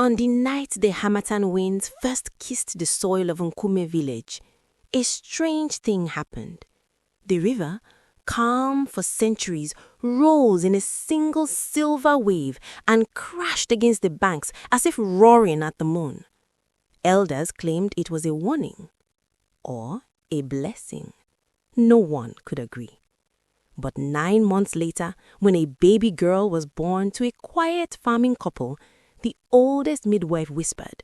On the night the Harmattan winds first kissed the soil of Nkume village, a strange thing happened. The river, calm for centuries, rose in a single silver wave and crashed against the banks as if roaring at the moon. Elders claimed it was a warning or a blessing. No one could agree. But 9 months later, when a baby girl was born to a quiet farming couple, the oldest midwife whispered,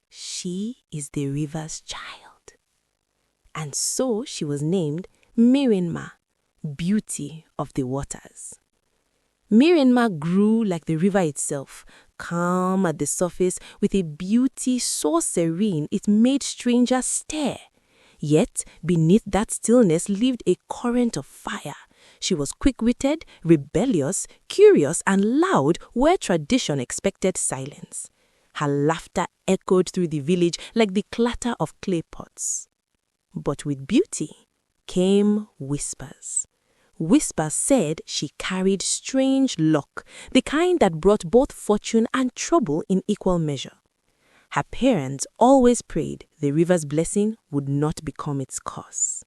"She is the river's child." And so she was named Mirinma, beauty of the waters. Mirinma grew like the river itself, calm at the surface with a beauty so serene it made strangers stare. Yet beneath that stillness lived a current of fire. She was quick-witted, rebellious, curious, and loud where tradition expected silence. Her laughter echoed through the village like the clatter of clay pots. But with beauty came whispers. Whispers said she carried strange luck, the kind that brought both fortune and trouble in equal measure. Her parents always prayed the river's blessing would not become its curse.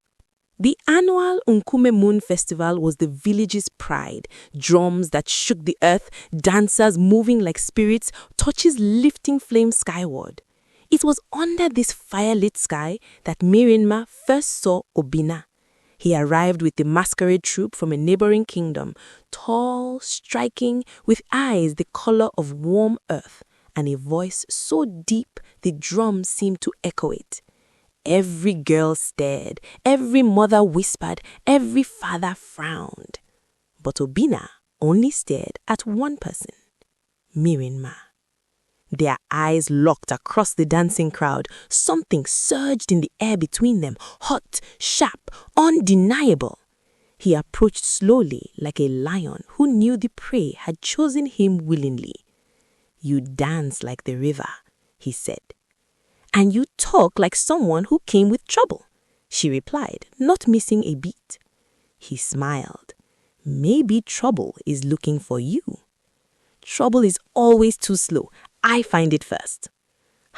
The annual Nkume Moon Festival was the village's pride. Drums that shook the earth, dancers moving like spirits, torches lifting flames skyward. It was under this fire-lit sky that Mirinma first saw Obina. He arrived with the masquerade troupe from a neighboring kingdom, tall, striking, with eyes the color of warm earth, and a voice so deep the drums seemed to echo it. Every girl stared, every mother whispered, every father frowned. But Obina only stared at one person, Mirinma. Their eyes locked across the dancing crowd. Something surged in the air between them, hot, sharp, undeniable. He approached slowly like a lion who knew the prey had chosen him willingly. "You dance like the river," he said. "And you talk like someone who came with trouble," she replied, not missing a beat. He smiled. "Maybe trouble is looking for you." "Trouble is always too slow. I find it first."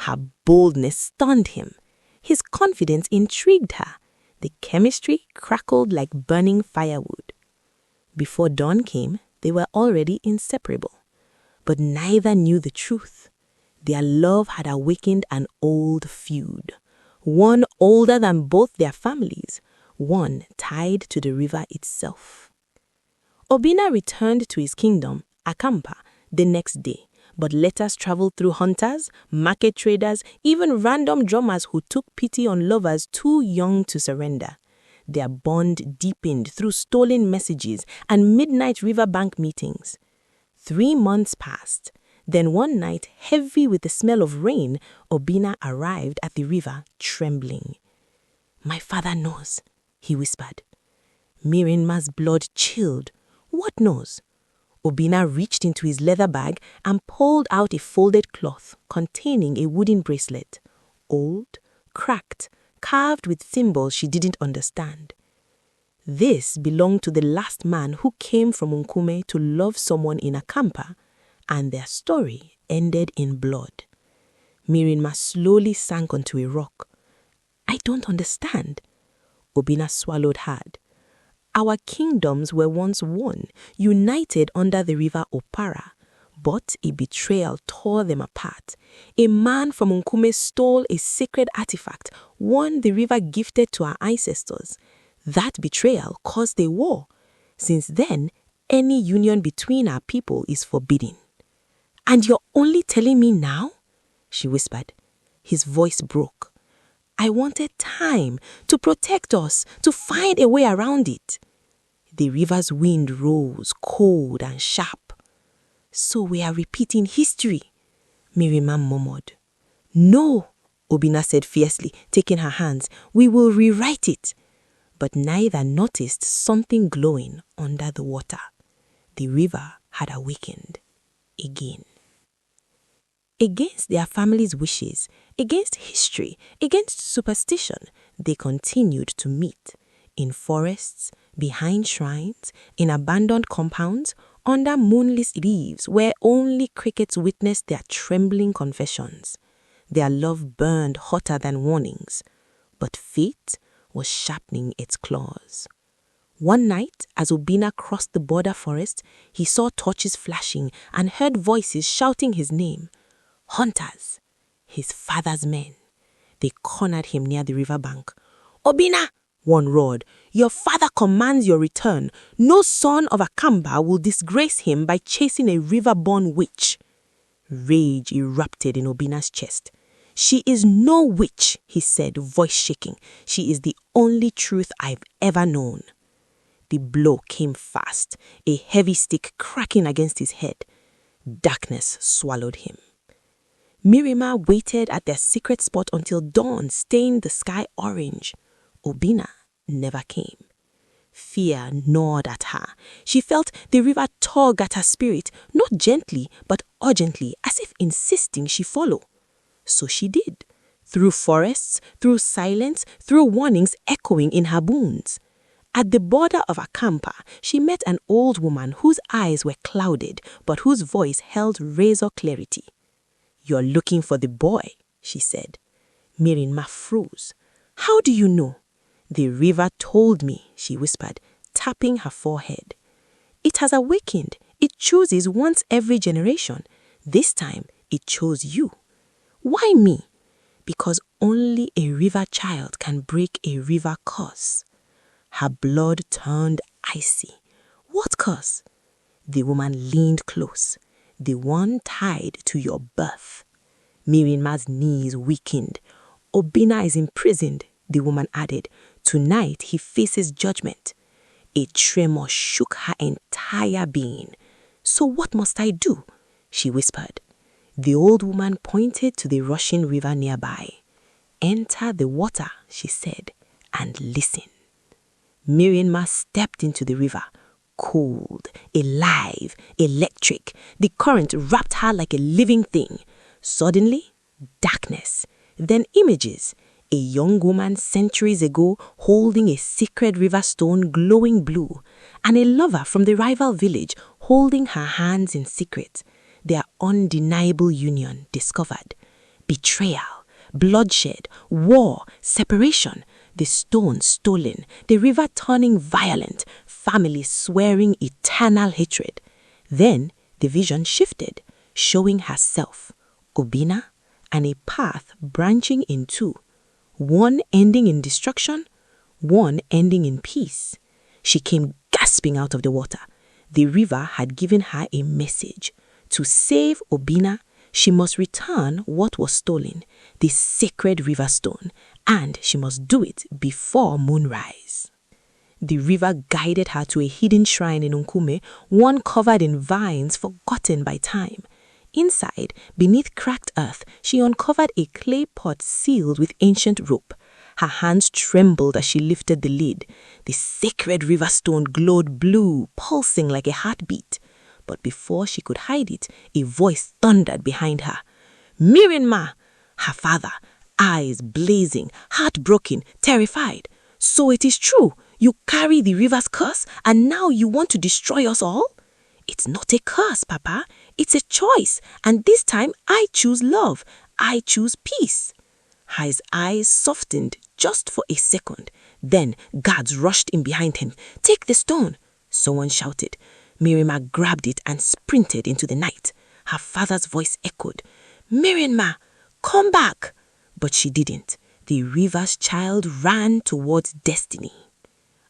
Her boldness stunned him. His confidence intrigued her. The chemistry crackled like burning firewood. Before dawn came, they were already inseparable. But neither knew the truth. Their love had awakened an old feud, one older than both their families, one tied to the river itself. Obina returned to his kingdom, Akampa, the next day, but letters traveled through hunters, market traders, even random drummers who took pity on lovers too young to surrender. Their bond deepened through stolen messages and midnight riverbank meetings. 3 months passed. Then one night, heavy with the smell of rain, Obina arrived at the river, trembling. "My father knows," he whispered. Mirinma's blood chilled. "What knows?" Obina reached into his leather bag and pulled out a folded cloth containing a wooden bracelet. Old, cracked, carved with symbols she didn't understand. This belonged to the last man who came from Nkume to love someone in Akampa, and their story ended in blood. Mirinma slowly sank onto a rock. "I don't understand." Obina swallowed hard. "Our kingdoms were once one, united under the river Opara, but a betrayal tore them apart. A man from Nkume stole a sacred artifact, one the river gifted to our ancestors. That betrayal caused a war. Since then, any union between our people is forbidden." "And you're only telling me now?" she whispered. His voice broke. "I wanted time to protect us, to find a way around it." The river's wind rose, cold and sharp. "So we are repeating history," Mirinma murmured. "No," Obina said fiercely, taking her hands. "We will rewrite it." But neither noticed something glowing under the water. The river had awakened again. Against their family's wishes, against history, against superstition, they continued to meet. In forests, behind shrines, in abandoned compounds, under moonless leaves where only crickets witnessed their trembling confessions. Their love burned hotter than warnings, but fate was sharpening its claws. One night, as Obina crossed the border forest, he saw torches flashing and heard voices shouting his name. Hunters, his father's men. They cornered him near the riverbank. "Obina," one roared, "your father commands your return. No son of Akamba will disgrace him by chasing a river-born witch." Rage erupted in Obina's chest. "She is no witch," he said, voice shaking. "She is the only truth I've ever known." The blow came fast, a heavy stick cracking against his head. Darkness swallowed him. Mirima waited at their secret spot until dawn stained the sky orange. Obina never came. Fear gnawed at her. She felt the river tug at her spirit, not gently, but urgently, as if insisting she follow. So she did, through forests, through silence, through warnings echoing in her bones. At the border of Akampa, she met an old woman whose eyes were clouded, but whose voice held razor clarity. "You're looking for the boy," she said. Mirinma froze. "How do you know?" "The river told me," she whispered, tapping her forehead. "It has awakened. It chooses once every generation. This time, it chose you." "Why me?" "Because only a river child can break a river curse." Her blood turned icy. "What curse?" The woman leaned close. "The one tied to your birth." Mirinma's knees weakened. "Obina is imprisoned," the woman added. "Tonight he faces judgment." A tremor shook her entire being. "So what must I do?" she whispered. The old woman pointed to the rushing river nearby. "Enter the water," she said, "and listen." Mirinma stepped into the river. Cold, alive, electric, the current wrapped her like a living thing. Suddenly, darkness, then images. A young woman centuries ago holding a sacred river stone glowing blue, and a lover from the rival village holding her hands in secret. Their undeniable union discovered. Betrayal, bloodshed, war, separation. The stone stolen, the river turning violent, families swearing eternal hatred. Then the vision shifted, showing herself, Obina, and a path branching in two, one ending in destruction, one ending in peace. She came gasping out of the water. The river had given her a message. To save Obina, she must return what was stolen, the sacred river stone, and she must do it before moonrise. The river guided her to a hidden shrine in Nkume, one covered in vines forgotten by time. Inside, beneath cracked earth, she uncovered a clay pot sealed with ancient rope. Her hands trembled as she lifted the lid. The sacred river stone glowed blue, pulsing like a heartbeat. But before she could hide it, a voice thundered behind her. "Mirinma!" Her father, eyes blazing, heartbroken, terrified. "So it is true. You carry the river's curse and now you want to destroy us all?" "It's not a curse, Papa. It's a choice. And this time I choose love. I choose peace." His eyes softened just for a second. Then guards rushed in behind him. "Take the stone," someone shouted. Mirinma grabbed it and sprinted into the night. Her father's voice echoed, "Mirinma, come back!" But she didn't. The river's child ran towards destiny.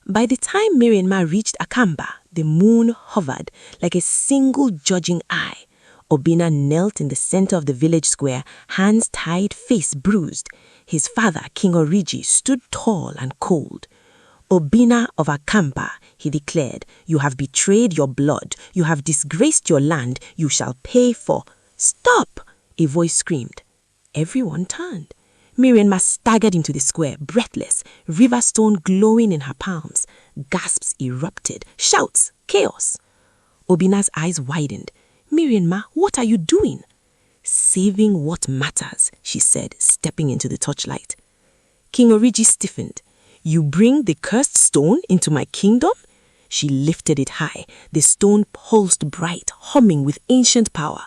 By the time Mirinma reached Akamba, the moon hovered like a single judging eye. Obina knelt in the center of the village square, hands tied, face bruised. His father, King Oriji, stood tall and cold. "Obina of Akampa," he declared, "you have betrayed your blood. You have disgraced your land. You shall pay for—" "Stop!" a voice screamed. Everyone turned. Mirinma staggered into the square, breathless, river stone glowing in her palms. Gasps erupted, shouts, chaos. Obina's eyes widened. "Mirinma, what are you doing?" "Saving what matters," she said, stepping into the torchlight. King Oriji stiffened. "You bring the cursed stone into my kingdom?" She lifted it high. The stone pulsed bright, humming with ancient power.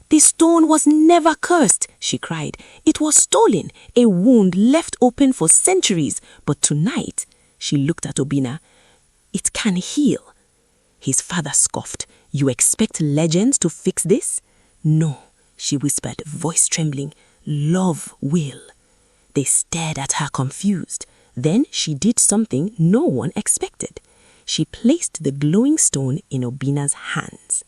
"The stone was never cursed," she cried. "It was stolen, a wound left open for centuries. But tonight," she looked at Obina, "it can heal." His father scoffed. "You expect legends to fix this?" "No," she whispered, voice trembling. "Love will." They stared at her confused. Then she did something no one expected. She placed the glowing stone in Obina's hands.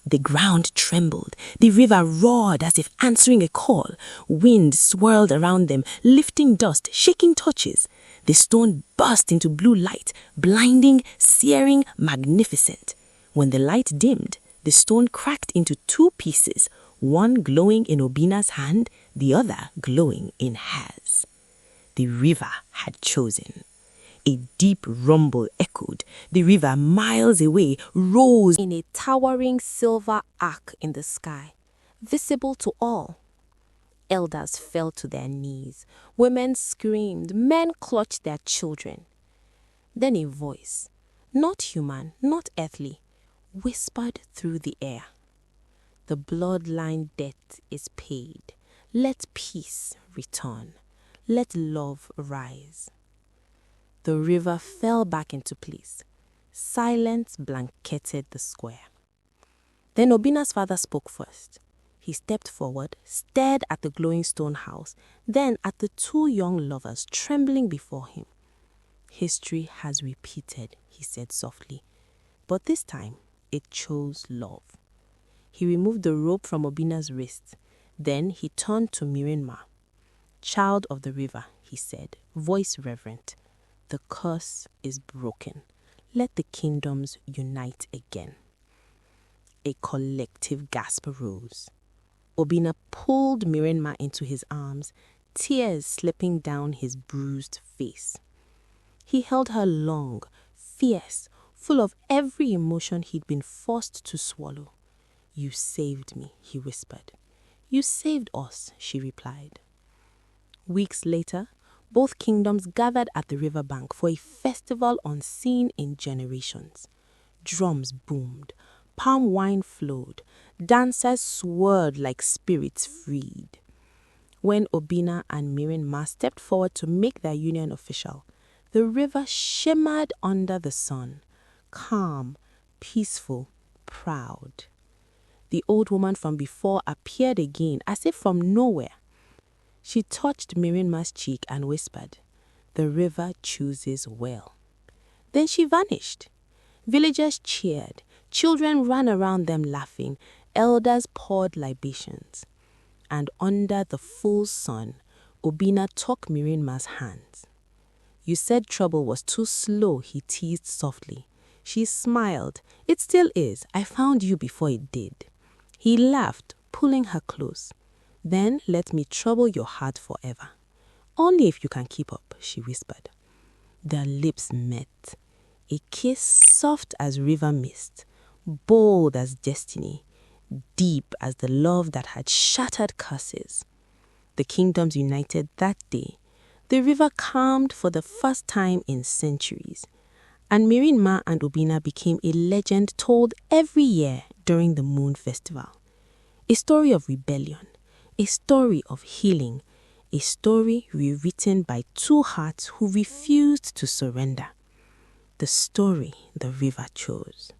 The ground trembled. The river roared as if answering a call. Wind swirled around them, lifting dust, shaking torches. The stone burst into blue light, blinding, searing, magnificent. When the light dimmed, the stone cracked into two pieces, one glowing in Obina's hand, the other glowing in hers. The river had chosen. A deep rumble echoed. The river, miles away, rose in a towering silver arc in the sky, visible to all. Elders fell to their knees. Women screamed. Men clutched their children. Then a voice, not human, not earthly, whispered through the air. "The bloodline debt is paid. Let peace return. Let love rise." The river fell back into place. Silence blanketed the square. Then Obina's father spoke first. He stepped forward, stared at the glowing stone house, then at the two young lovers trembling before him. "History has repeated," he said softly, "but this time it chose love." He removed the rope from Obina's wrist. Then he turned to Mirinma. "Child of the river," he said, voice reverent, "the curse is broken. Let the kingdoms unite again." A collective gasp arose. Obina pulled Mirinma into his arms, tears slipping down his bruised face. He held her long, fierce, full of every emotion he'd been forced to swallow. "You saved me," he whispered. "You saved us," she replied. Weeks later, both kingdoms gathered at the riverbank for a festival unseen in generations. Drums boomed, palm wine flowed, dancers swirled like spirits freed. When Obina and Mirinma stepped forward to make their union official, the river shimmered under the sun, calm, peaceful, proud. The old woman from before appeared again, as if from nowhere. She touched Mirinma's cheek and whispered, "The river chooses well." Then she vanished. Villagers cheered. Children ran around them laughing. Elders poured libations. And under the full sun, Obina took Mirinma's hands. "You said trouble was too slow," he teased softly. She smiled. "It still is. I found you before it did." He laughed, pulling her close. "Then let me trouble your heart forever. Only if you can keep up," she whispered. Their lips met. A kiss soft as river mist, bold as destiny, deep as the love that had shattered curses. The kingdoms united that day. The river calmed for the first time in centuries. And Mirinma and Obina became a legend told every year during the Moon Festival. A story of rebellion, a story of healing, a story rewritten by two hearts who refused to surrender. The story the river chose.